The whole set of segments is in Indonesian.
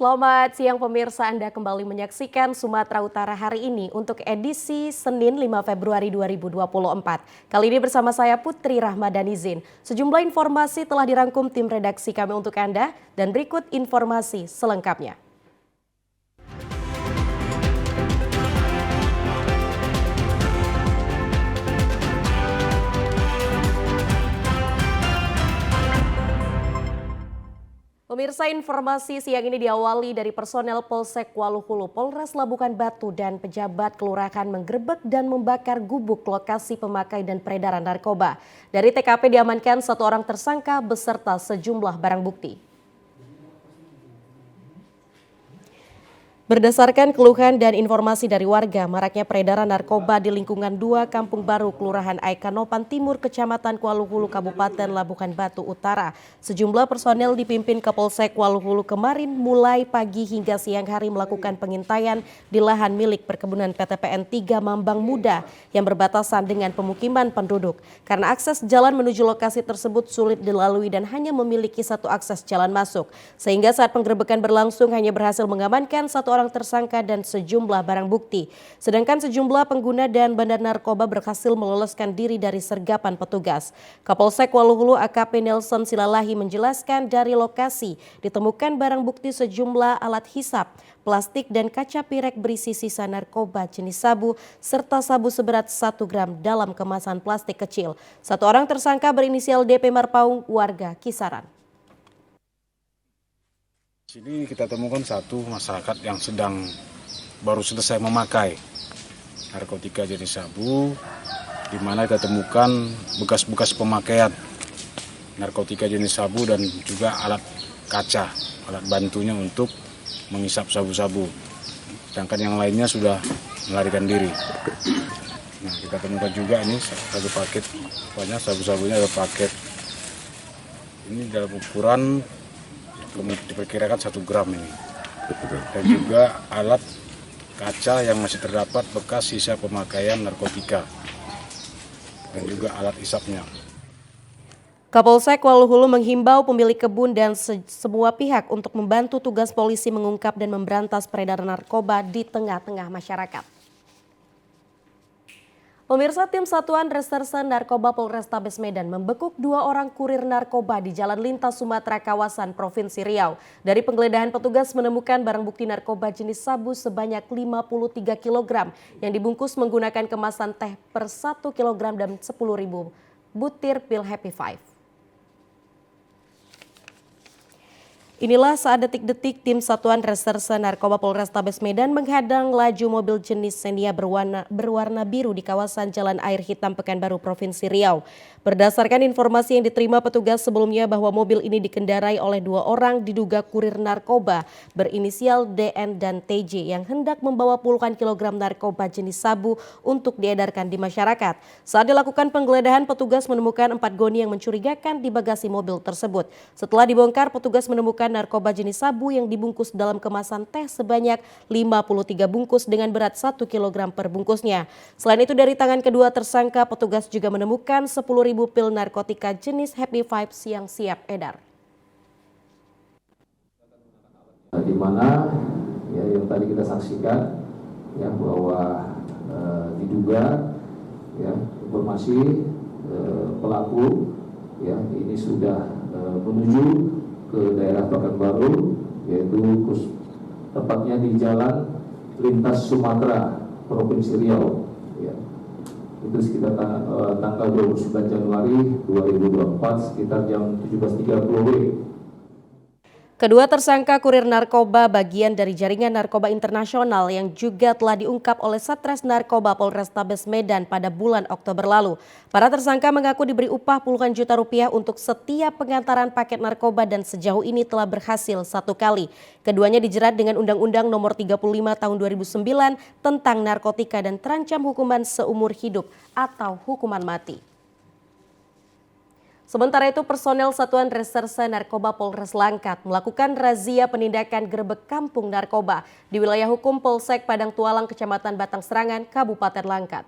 Selamat siang pemirsa, Anda kembali menyaksikan Sumatera Utara hari ini untuk edisi Senin 5 Februari 2024. Kali ini bersama saya Putri Rahmadanizin. Sejumlah informasi telah dirangkum tim redaksi kami untuk Anda dan berikut informasi selengkapnya. Pemirsa, informasi siang ini diawali dari personel Polsek Waluhulu, Polres Labuhan Batu dan pejabat kelurahan menggerebek dan membakar gubuk lokasi pemakai dan peredaran narkoba. Dari TKP diamankan satu orang tersangka beserta sejumlah barang bukti. Berdasarkan keluhan dan informasi dari warga, maraknya peredaran narkoba di lingkungan 2 Kampung Baru, Kelurahan Aikanopan Timur, Kecamatan Waluhulu, Kabupaten Labuhan Batu Utara. Sejumlah personel dipimpin Kapolsek Waluhulu kemarin mulai pagi hingga siang hari melakukan pengintaian di lahan milik perkebunan PTPN 3 Mambang Muda yang berbatasan dengan pemukiman penduduk. Karena akses jalan menuju lokasi tersebut sulit dilalui dan hanya memiliki satu akses jalan masuk. Sehingga saat penggerebekan berlangsung hanya berhasil mengamankan satu orang tersangka dan sejumlah barang bukti. Sedangkan sejumlah pengguna dan bandar narkoba berhasil meloloskan diri dari sergapan petugas. Kapolsek Waluhulu AKP Nelson Silalahi menjelaskan dari lokasi ditemukan barang bukti sejumlah alat hisap, plastik dan kaca pirek berisi sisa narkoba jenis sabu serta sabu seberat 1 gram dalam kemasan plastik kecil. Satu orang tersangka berinisial DP Marpaung, warga Kisaran. Sini kita temukan satu masyarakat yang baru selesai memakai narkotika jenis sabu, di mana kita temukan bekas-bekas pemakaian narkotika jenis sabu dan juga alat kaca, alat bantunya untuk menghisap sabu-sabu. Sedangkan yang lainnya sudah melarikan diri. Nah, kita temukan juga ini satu paket, banyak sabu-sabunya ada paket. Ini dalam ukuran diperkirakan 1 gram ini, dan juga alat kaca yang masih terdapat bekas sisa pemakaian narkotika dan juga alat hisapnya. Kapolsek Waluhulu menghimbau pemilik kebun dan semua pihak untuk membantu tugas polisi mengungkap dan memberantas peredaran narkoba di tengah-tengah masyarakat. Pemirsa, tim Satuan Reserse Narkoba Polrestabes Medan membekuk 2 orang kurir narkoba di Jalan Lintas Sumatera kawasan Provinsi Riau. Dari penggeledahan petugas menemukan barang bukti narkoba jenis sabu sebanyak 53 kg yang dibungkus menggunakan kemasan teh per 1 kg dan 10.000 butir pil Happy Five. Inilah saat detik-detik tim Satuan Reserse Narkoba Polrestabes Medan menghadang laju mobil jenis Xenia berwarna biru di kawasan Jalan Air Hitam Pekanbaru, Provinsi Riau. Berdasarkan informasi yang diterima petugas sebelumnya bahwa mobil ini dikendarai oleh 2 orang diduga kurir narkoba berinisial DN dan TJ yang hendak membawa puluhan kilogram narkoba jenis sabu untuk diedarkan di masyarakat. Saat dilakukan penggeledahan, petugas menemukan 4 goni yang mencurigakan di bagasi mobil tersebut. Setelah dibongkar, petugas menemukan narkoba jenis sabu yang dibungkus dalam kemasan teh sebanyak 53 bungkus dengan berat 1 kg per bungkusnya. Selain itu, dari tangan kedua tersangka, petugas juga menemukan 10.000 pil narkotika jenis Happy Vibes yang siap edar. Di mana ya, yang tadi kita saksikan ya, bahwa diduga ya, informasi pelaku ya, ini sudah menuju ke daerah Pekanbaru, yaitu tepatnya di Jalan Lintas Sumatera, Provinsi Riau. Ya. Itu sekitar tanggal 29 Januari 2024 sekitar jam 17.30 WIB. Kedua tersangka kurir narkoba bagian dari jaringan narkoba internasional yang juga telah diungkap oleh Satres Narkoba Polrestabes Medan pada bulan Oktober lalu. Para tersangka mengaku diberi upah puluhan juta rupiah untuk setiap pengantaran paket narkoba dan sejauh ini telah berhasil 1 kali. Keduanya dijerat dengan Undang-Undang Nomor 35 Tahun 2009 tentang narkotika dan terancam hukuman seumur hidup atau hukuman mati. Sementara itu, personel Satuan Reserse Narkoba Polres Langkat melakukan razia penindakan gerebek kampung narkoba di wilayah hukum Polsek Padang Tualang, Kecamatan Batang Serangan, Kabupaten Langkat.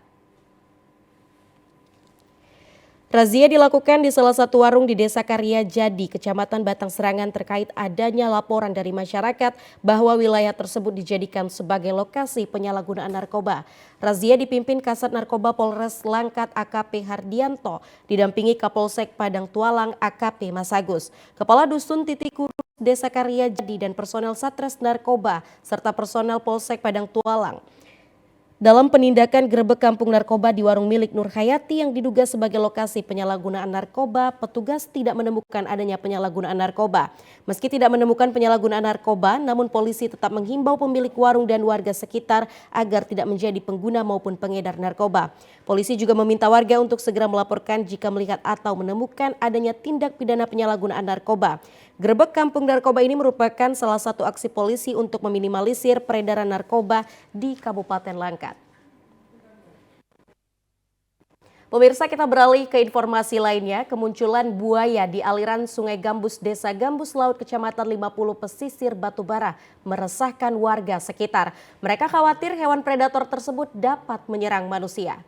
Razia dilakukan di salah satu warung di Desa Karya Jadi, Kecamatan Batang Serangan terkait adanya laporan dari masyarakat bahwa wilayah tersebut dijadikan sebagai lokasi penyalahgunaan narkoba. Razia dipimpin Kasat Narkoba Polres Langkat AKP Hardianto, didampingi Kapolsek Padang Tualang AKP Mas Agus, Kepala Dusun Titik Kurus Desa Karya Jadi dan personel Satres Narkoba serta personel Polsek Padang Tualang. Dalam penindakan gerebek kampung narkoba di warung milik Nur Hayati yang diduga sebagai lokasi penyalahgunaan narkoba, petugas tidak menemukan adanya penyalahgunaan narkoba. Meski tidak menemukan penyalahgunaan narkoba, namun polisi tetap menghimbau pemilik warung dan warga sekitar agar tidak menjadi pengguna maupun pengedar narkoba. Polisi juga meminta warga untuk segera melaporkan jika melihat atau menemukan adanya tindak pidana penyalahgunaan narkoba. Gerebek kampung narkoba ini merupakan salah satu aksi polisi untuk meminimalisir peredaran narkoba di Kabupaten Langkat. Pemirsa, kita beralih ke informasi lainnya. Kemunculan buaya di aliran Sungai Gambus, Desa Gambus Laut, Kecamatan 50 Pesisir Batubara meresahkan warga sekitar. Mereka khawatir hewan predator tersebut dapat menyerang manusia.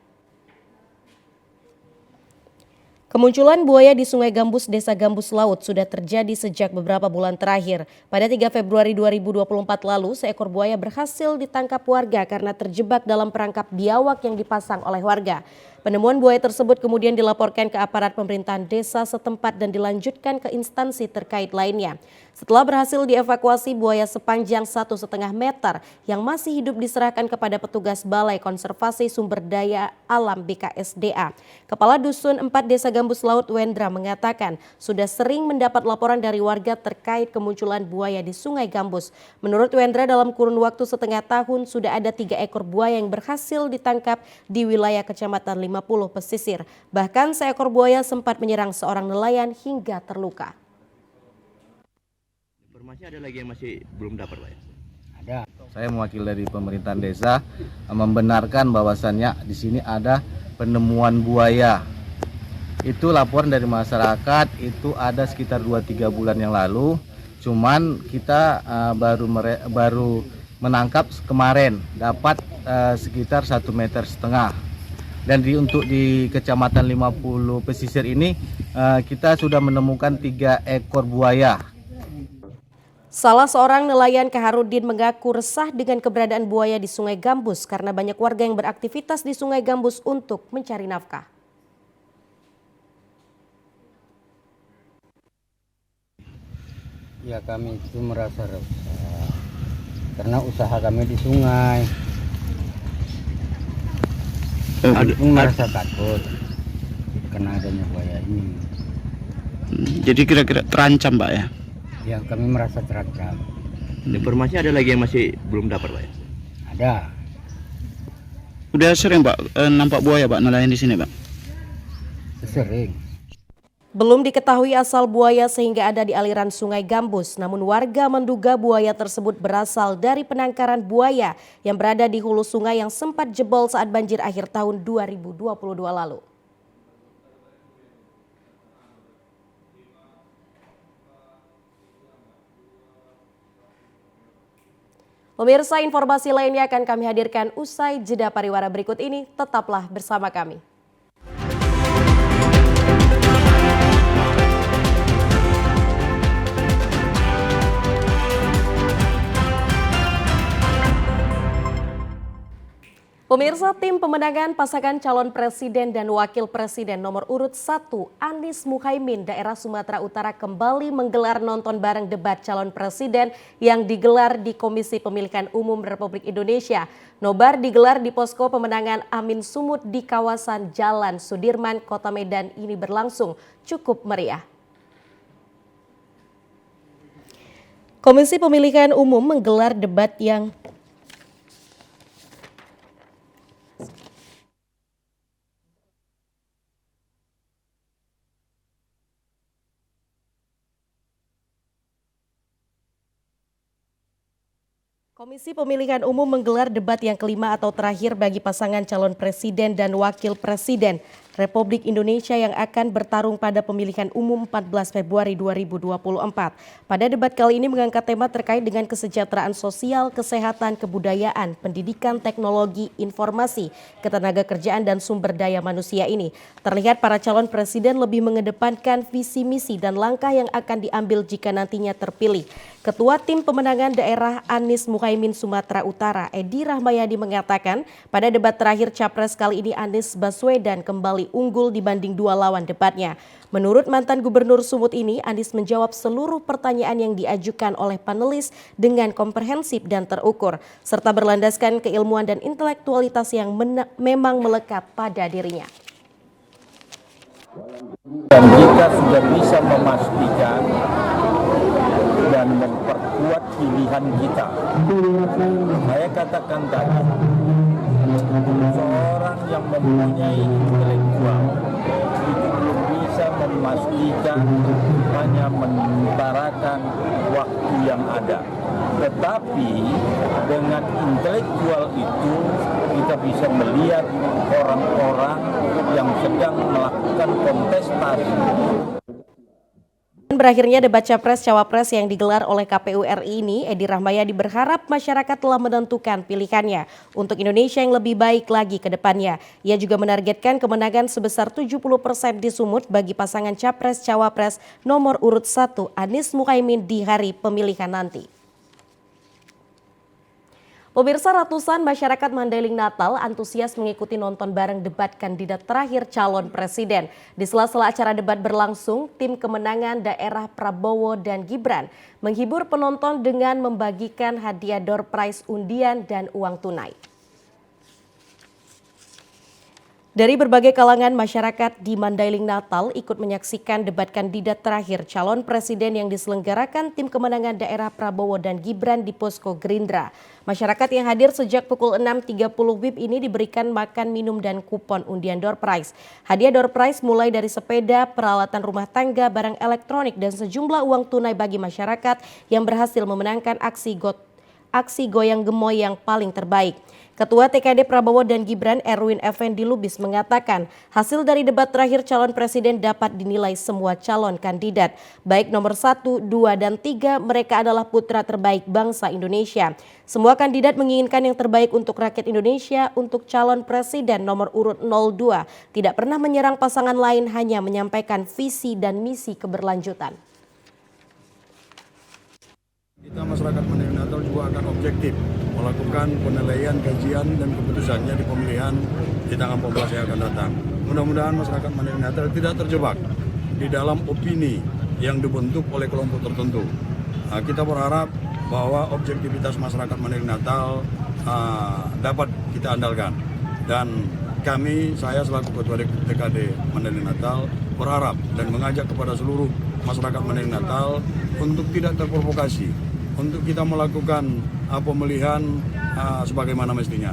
Kemunculan buaya di Sungai Gambus, Desa Gambus Laut sudah terjadi sejak beberapa bulan terakhir. Pada 3 Februari 2024 lalu, seekor buaya berhasil ditangkap warga karena terjebak dalam perangkap biawak yang dipasang oleh warga. Penemuan buaya tersebut kemudian dilaporkan ke aparat pemerintahan desa setempat dan dilanjutkan ke instansi terkait lainnya. Setelah berhasil dievakuasi, buaya sepanjang 1,5 meter yang masih hidup diserahkan kepada petugas Balai Konservasi Sumber Daya Alam BKSDA. Kepala Dusun 4 Desa Gambus Laut Wendra mengatakan sudah sering mendapat laporan dari warga terkait kemunculan buaya di Sungai Gambus. Menurut Wendra, dalam kurun waktu setengah tahun sudah ada 3 ekor buaya yang berhasil ditangkap di wilayah Kecamatan 50 Pesisir. Bahkan seekor buaya sempat menyerang seorang nelayan hingga terluka. Informasi ada lagi yang masih belum dapat, Pak? Ada. Saya mewakili dari pemerintahan desa membenarkan bahwasannya di sini ada penemuan buaya. Itu laporan dari masyarakat, itu ada sekitar 2-3 bulan yang lalu. Cuman kita baru menangkap kemarin, dapat sekitar 1,5 meter. Dan untuk di Kecamatan 50 Pesisir ini kita sudah menemukan 3 ekor buaya. Salah seorang nelayan Kaharudin mengaku resah dengan keberadaan buaya di Sungai Gambus karena banyak warga yang beraktivitas di Sungai Gambus untuk mencari nafkah. Ya, kami itu merasa resah karena usaha kami di sungai. Kami pun merasa takut karena adanya buaya ini. Jadi kira-kira terancam, Pak, ya? Ya, kami merasa terancam. Informasi ada lagi yang masih belum dapat, Pak, ya? Ada. Udah sering, Pak, nampak buaya, Pak, nelayan di sini, Pak? Sering. Belum diketahui asal buaya sehingga ada di aliran Sungai Gambus, namun warga menduga buaya tersebut berasal dari penangkaran buaya yang berada di hulu sungai yang sempat jebol saat banjir akhir tahun 2022 lalu. Pemirsa, informasi lainnya akan kami hadirkan usai jeda pariwara berikut ini. Tetaplah bersama kami. Pemirsa, tim pemenangan pasangan calon presiden dan wakil presiden nomor urut 1 Anies Muhaimin daerah Sumatera Utara kembali menggelar nonton bareng debat calon presiden yang digelar di Komisi Pemilihan Umum Republik Indonesia. Nobar digelar di posko pemenangan Amin Sumut di kawasan Jalan Sudirman, Kota Medan ini berlangsung cukup meriah. Komisi Pemilihan Umum menggelar debat yang Komisi Pemilihan Umum menggelar debat yang kelima atau terakhir bagi pasangan calon presiden dan wakil presiden Republik Indonesia yang akan bertarung pada pemilihan umum 14 Februari 2024. Pada debat kali ini mengangkat tema terkait dengan kesejahteraan sosial, kesehatan, kebudayaan, pendidikan, teknologi, informasi, ketenagakerjaan, dan sumber daya manusia ini. Terlihat para calon presiden lebih mengedepankan visi misi dan langkah yang akan diambil jika nantinya terpilih. Ketua Tim Pemenangan Daerah Anies Muhaimin Sumatera Utara, Edi Rahmayadi mengatakan pada debat terakhir Capres kali ini Anies Baswedan kembali unggul dibanding dua lawan debatnya. Menurut mantan Gubernur Sumut ini, Anies menjawab seluruh pertanyaan yang diajukan oleh panelis dengan komprehensif dan terukur, serta berlandaskan keilmuan dan intelektualitas yang memang melekat pada dirinya. Dan jika sudah bisa memastikan dan memperkuat pilihan kita, saya katakan tadi, seorang yang mempunyai intelektual itu belum bisa memastikan hanya mengutarakan waktu yang ada. Tetapi dengan intelektual itu kita bisa melihat orang-orang yang sedang melakukan kontestasi. Berakhirnya debat Capres-Cawapres yang digelar oleh KPU RI ini, Edi Rahmayadi berharap masyarakat telah menentukan pilihannya untuk Indonesia yang lebih baik lagi ke depannya. Ia juga menargetkan kemenangan sebesar 70% di Sumut bagi pasangan Capres-Cawapres nomor urut 1 Anies Muhaimin di hari pemilihan nanti. Pemirsa, ratusan masyarakat Mandailing Natal antusias mengikuti nonton bareng debat kandidat terakhir calon presiden. Di sela-sela acara debat berlangsung, tim kemenangan daerah Prabowo dan Gibran menghibur penonton dengan membagikan hadiah door prize undian dan uang tunai. Dari berbagai kalangan masyarakat di Mandailing Natal ikut menyaksikan debat kandidat terakhir calon presiden yang diselenggarakan tim kemenangan daerah Prabowo dan Gibran di Posko Gerindra. Masyarakat yang hadir sejak pukul 6.30 WIB ini diberikan makan, minum, dan kupon undian door prize. Hadiah door prize mulai dari sepeda, peralatan rumah tangga, barang elektronik, dan sejumlah uang tunai bagi masyarakat yang berhasil memenangkan aksi goyang gemoy yang paling terbaik. Ketua TKD Prabowo dan Gibran Erwin Effendi Lubis mengatakan hasil dari debat terakhir calon presiden dapat dinilai semua calon kandidat. Baik nomor 1, 2, dan 3 mereka adalah putra terbaik bangsa Indonesia. Semua kandidat menginginkan yang terbaik untuk rakyat Indonesia. Untuk calon presiden nomor urut 02 tidak pernah menyerang pasangan lain, hanya menyampaikan visi dan misi keberlanjutan. Kita masyarakat Mandailing Natal juga akan objektif melakukan penilaian, kajian, dan keputusannya di pemilihan di tanggal 14 yang akan datang. Mudah-mudahan masyarakat Mandailing Natal tidak terjebak di dalam opini yang dibentuk oleh kelompok tertentu. Kita berharap bahwa objektivitas masyarakat Mandailing Natal dapat kita andalkan. Dan kami, saya selaku Ketua TKD Mandailing Natal, berharap dan mengajak kepada seluruh masyarakat Mandailing Natal untuk tidak terprovokasi, untuk kita melakukan pemilihan sebagaimana mestinya.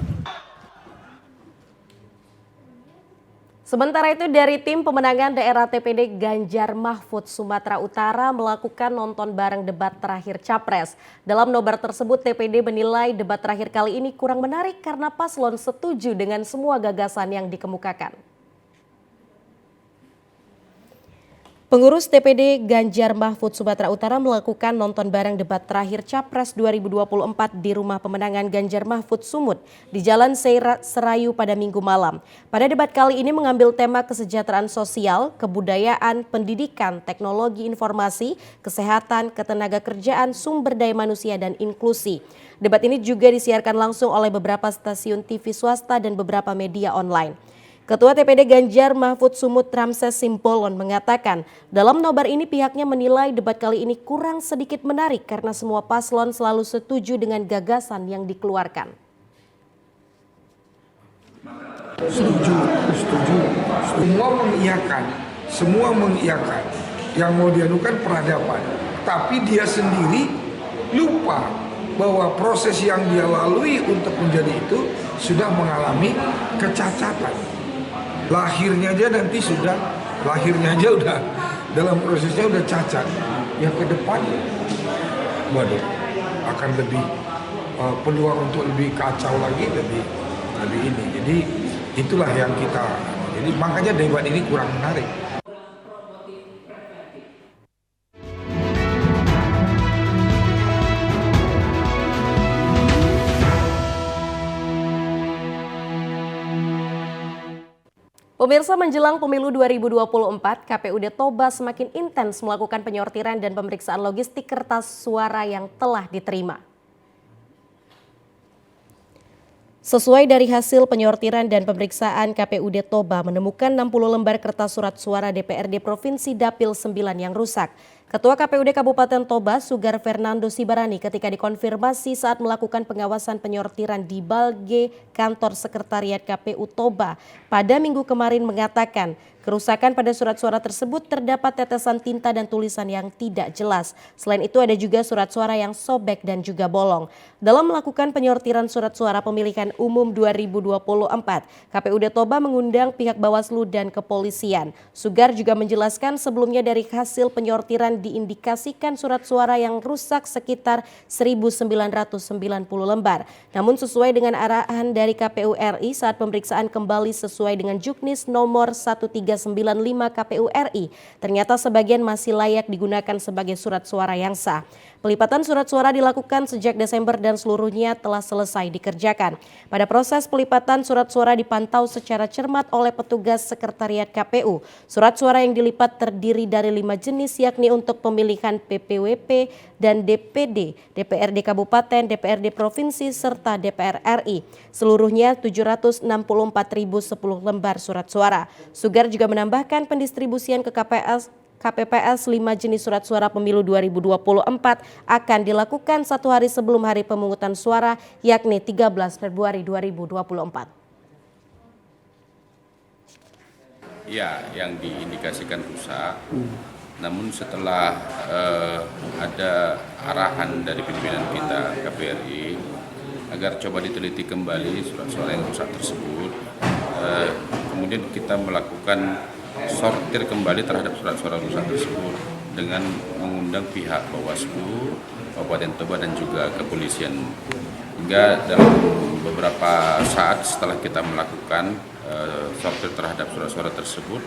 Sementara itu dari tim pemenangan daerah TPD Ganjar Mahfud Sumatera Utara melakukan nonton bareng debat terakhir Capres. Dalam nobar tersebut TPD menilai debat terakhir kali ini kurang menarik karena paslon setuju dengan semua gagasan yang dikemukakan. Pengurus TPD Ganjar Mahfud Sumatera Utara melakukan nonton bareng debat terakhir Capres 2024 di Rumah Pemenangan Ganjar Mahfud Sumut di Jalan Serayu pada Minggu malam. Pada debat kali ini mengambil tema kesejahteraan sosial, kebudayaan, pendidikan, teknologi informasi, kesehatan, ketenagakerjaan, sumber daya manusia, dan inklusi. Debat ini juga disiarkan langsung oleh beberapa stasiun TV swasta dan beberapa media online. Ketua TPD Ganjar Mahfud Sumut Ramses Simbolon mengatakan dalam nobar ini pihaknya menilai debat kali ini kurang sedikit menarik karena semua paslon selalu setuju dengan gagasan yang dikeluarkan. Setuju. Semua mengiyakan. Yang mau diadukan peradaban. Tapi dia sendiri lupa bahwa proses yang dia lalui untuk menjadi itu sudah mengalami kecacatan. Lahirnya aja udah dalam prosesnya udah cacat. Yang ke depan, waduh, akan lebih peluang untuk lebih kacau lagi, lebih ini. Jadi itulah yang kita. Jadi makanya debat ini kurang menarik. Pemirsa, menjelang pemilu 2024, KPUD Toba semakin intens melakukan penyortiran dan pemeriksaan logistik kertas suara yang telah diterima. Sesuai dari hasil penyortiran dan pemeriksaan, KPUD Toba menemukan 60 lembar kertas surat suara DPRD Provinsi Dapil 9 yang rusak. Ketua KPUD Kabupaten Toba, Sugar Fernando Sibarani, ketika dikonfirmasi saat melakukan pengawasan penyortiran di Balge Kantor Sekretariat KPU Toba pada Minggu kemarin mengatakan, kerusakan pada surat suara tersebut terdapat tetesan tinta dan tulisan yang tidak jelas. Selain itu ada juga surat suara yang sobek dan juga bolong. Dalam melakukan penyortiran surat suara pemilihan umum 2024, KPUD Toba mengundang pihak Bawaslu dan kepolisian. Sugar juga menjelaskan sebelumnya dari hasil penyortiran diindikasikan surat suara yang rusak sekitar 1.990 lembar. Namun sesuai dengan arahan dari KPU RI saat pemeriksaan kembali sesuai dengan Juknis nomor 1395 KPU RI, ternyata sebagian masih layak digunakan sebagai surat suara yang sah. Pelipatan surat suara dilakukan sejak Desember dan seluruhnya telah selesai dikerjakan. Pada proses pelipatan surat suara dipantau secara cermat oleh petugas sekretariat KPU. Surat suara yang dilipat terdiri dari 5 jenis, yakni untuk pemilihan PPWP dan DPD, DPRD Kabupaten, DPRD Provinsi, serta DPR RI. Seluruhnya 764.010 lembar surat suara. Sugar juga menambahkan pendistribusian ke KPPS 5 jenis surat suara pemilu 2024 akan dilakukan 1 hari sebelum hari pemungutan suara, yakni 13 Februari 2024. Ya, yang diindikasikan rusak. Namun setelah ada arahan dari pimpinan kita KPRI agar coba diteliti kembali surat suara yang rusak tersebut, kemudian kita melakukan sortir kembali terhadap surat suara rusak tersebut dengan mengundang pihak Bawaslu, Kabupaten Toba dan juga kepolisian. Hingga dalam beberapa saat setelah kita melakukan sortir terhadap surat suara tersebut,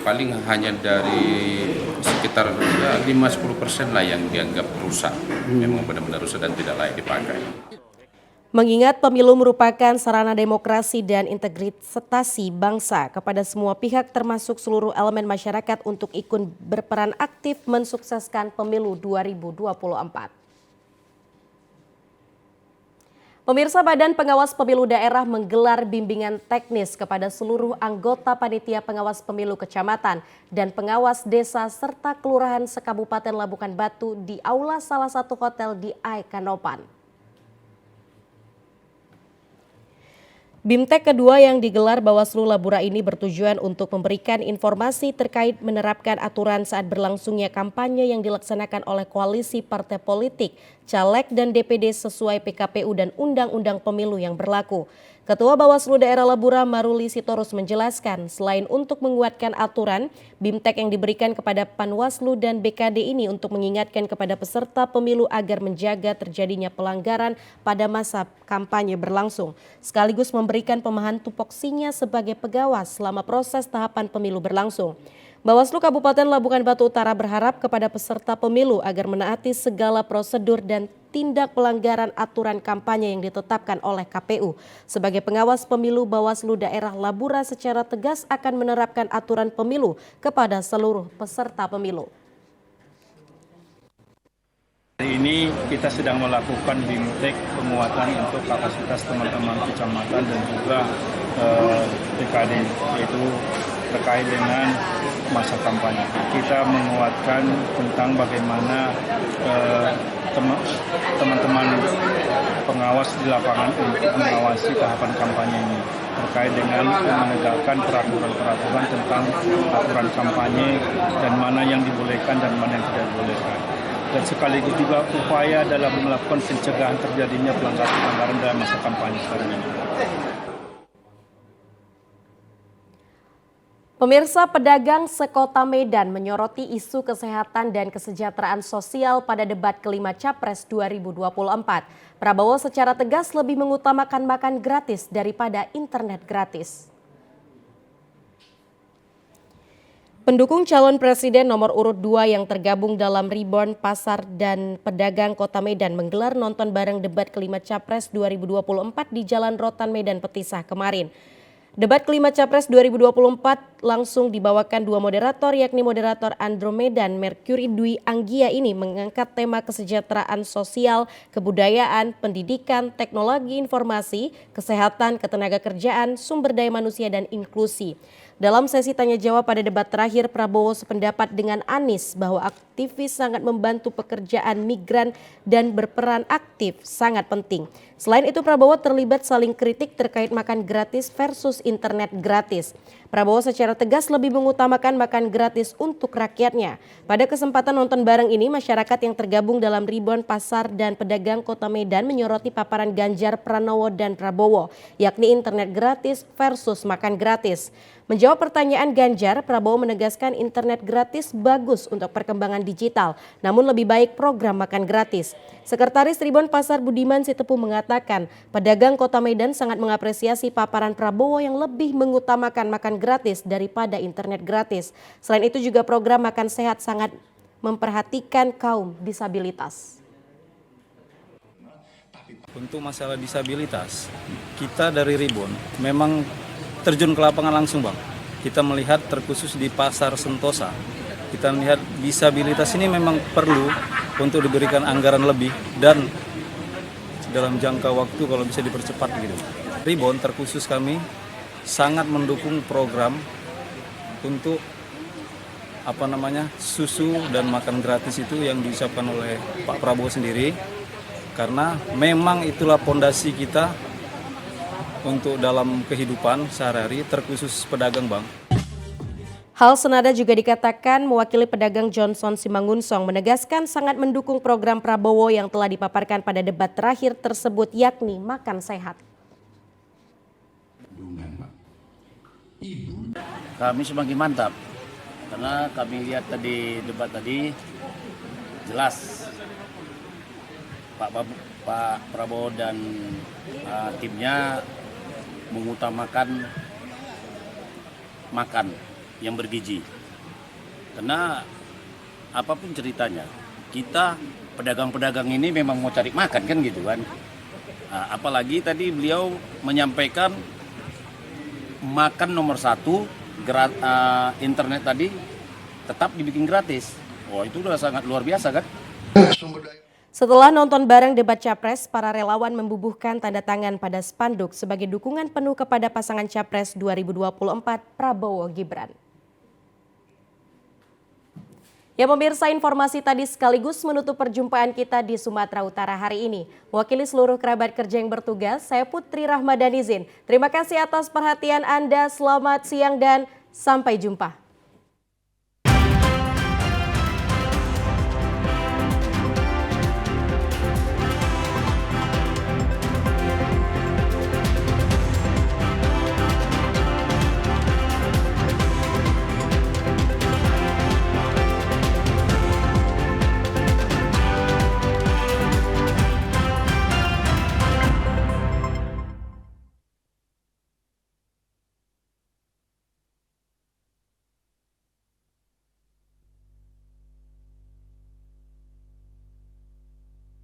paling hanya dari sekitar 5-10% lah yang dianggap rusak, memang benar-benar rusak dan tidak layak dipakai. Mengingat pemilu merupakan sarana demokrasi dan integritasi bangsa, kepada semua pihak termasuk seluruh elemen masyarakat untuk ikut berperan aktif mensukseskan pemilu 2024. Pemirsa, Badan Pengawas Pemilu Daerah menggelar bimbingan teknis kepada seluruh anggota panitia pengawas pemilu kecamatan dan pengawas desa serta kelurahan sekabupaten Labukan Batu di aula salah satu hotel di Aikanopan. BIMTEK kedua yang digelar Bawaslu Labura ini bertujuan untuk memberikan informasi terkait menerapkan aturan saat berlangsungnya kampanye yang dilaksanakan oleh koalisi partai politik, caleg dan DPD sesuai PKPU dan Undang-Undang Pemilu yang berlaku. Ketua Bawaslu Daerah Labura Maruli Sitorus menjelaskan, selain untuk menguatkan aturan, BIMTEK yang diberikan kepada Panwaslu dan BKD ini untuk mengingatkan kepada peserta pemilu agar menjaga terjadinya pelanggaran pada masa kampanye berlangsung, sekaligus memberikan pemahaman tupoksinya sebagai pengawas selama proses tahapan pemilu berlangsung. Bawaslu Kabupaten Labukan Batu Utara berharap kepada peserta pemilu agar menaati segala prosedur dan tindak pelanggaran aturan kampanye yang ditetapkan oleh KPU. Sebagai pengawas pemilu, Bawaslu Daerah Labura secara tegas akan menerapkan aturan pemilu kepada seluruh peserta pemilu. Hari ini kita sedang melakukan BIMTEK penguatan untuk kapasitas teman-teman kecamatan dan juga PKD, yaitu terkait dengan masa kampanye. Kita menguatkan tentang bagaimana teman-teman pengawas di lapangan untuk mengawasi tahapan kampanye ini terkait dengan menegakkan peraturan-peraturan tentang aturan kampanye dan mana yang dibolehkan dan mana yang tidak dibolehkan. Dan sekaligus juga upaya dalam melakukan pencegahan terjadinya pelanggaran dalam masa kampanye sekarang ini. Pemirsa, pedagang sekota Medan menyoroti isu kesehatan dan kesejahteraan sosial pada debat kelima Capres 2024. Prabowo secara tegas lebih mengutamakan makan gratis daripada internet gratis. Pendukung calon presiden nomor urut 2 yang tergabung dalam Reborn Pasar dan Pedagang Kota Medan menggelar nonton bareng debat kelima Capres 2024 di Jalan Rotan Medan Petisah kemarin. Debat kelima Capres 2024 langsung dibawakan dua moderator, yakni moderator Andromeda dan Mercury Dwi Anggia ini mengangkat tema kesejahteraan sosial, kebudayaan, pendidikan, teknologi informasi, kesehatan, ketenagakerjaan, sumber daya manusia, dan inklusi. Dalam sesi tanya jawab pada debat terakhir, Prabowo sependapat dengan Anies bahwa aktivis sangat membantu pekerjaan migran dan berperan aktif sangat penting. Selain itu, Prabowo terlibat saling kritik terkait makan gratis versus internet gratis. Prabowo secara tegas lebih mengutamakan makan gratis untuk rakyatnya. Pada kesempatan nonton bareng ini, masyarakat yang tergabung dalam Reborn Pasar dan Pedagang Kota Medan menyoroti paparan Ganjar Pranowo dan Prabowo, yakni internet gratis versus makan gratis. Menjawab pertanyaan Ganjar, Prabowo menegaskan internet gratis bagus untuk perkembangan digital, namun lebih baik program makan gratis. Sekretaris Reborn Pasar Budiman Sitepu mengatakan, pedagang Kota Medan sangat mengapresiasi paparan Prabowo yang lebih mengutamakan makan gratis daripada internet gratis. Selain itu juga program makan sehat sangat memperhatikan kaum disabilitas. Untuk masalah disabilitas, kita dari Reborn memang terjun ke lapangan langsung, Bang. Kita melihat terkhusus di Pasar Sentosa. Kita melihat disabilitas ini memang perlu untuk diberikan anggaran lebih dan dalam jangka waktu kalau bisa dipercepat gitu. Reborn terkhusus kami sangat mendukung program untuk susu dan makan gratis itu yang disiapkan oleh Pak Prabowo sendiri, karena memang itulah pondasi kita untuk dalam kehidupan sehari-hari terkhusus pedagang, Bang. Hal senada juga dikatakan mewakili pedagang Johnson Simangunsong menegaskan sangat mendukung program Prabowo yang telah dipaparkan pada debat terakhir tersebut, yakni makan sehat. Kami semakin mantap karena kami lihat tadi debat tadi jelas Pak Prabowo dan timnya mengutamakan makan yang bergizi. Karena apapun ceritanya, kita pedagang-pedagang ini memang mau cari makan kan gitu kan. Apalagi tadi beliau menyampaikan makan nomor 1, internet tadi tetap dibikin gratis. Oh, itu udah sangat luar biasa kan. Setelah nonton bareng debat Capres, para relawan membubuhkan tanda tangan pada spanduk sebagai dukungan penuh kepada pasangan Capres 2024 Prabowo Gibran. Ya pemirsa, informasi tadi sekaligus menutup perjumpaan kita di Sumatera Utara hari ini. Mewakili seluruh kerabat kerja yang bertugas, saya Putri Rahmadanizin. Terima kasih atas perhatian Anda, selamat siang dan sampai jumpa.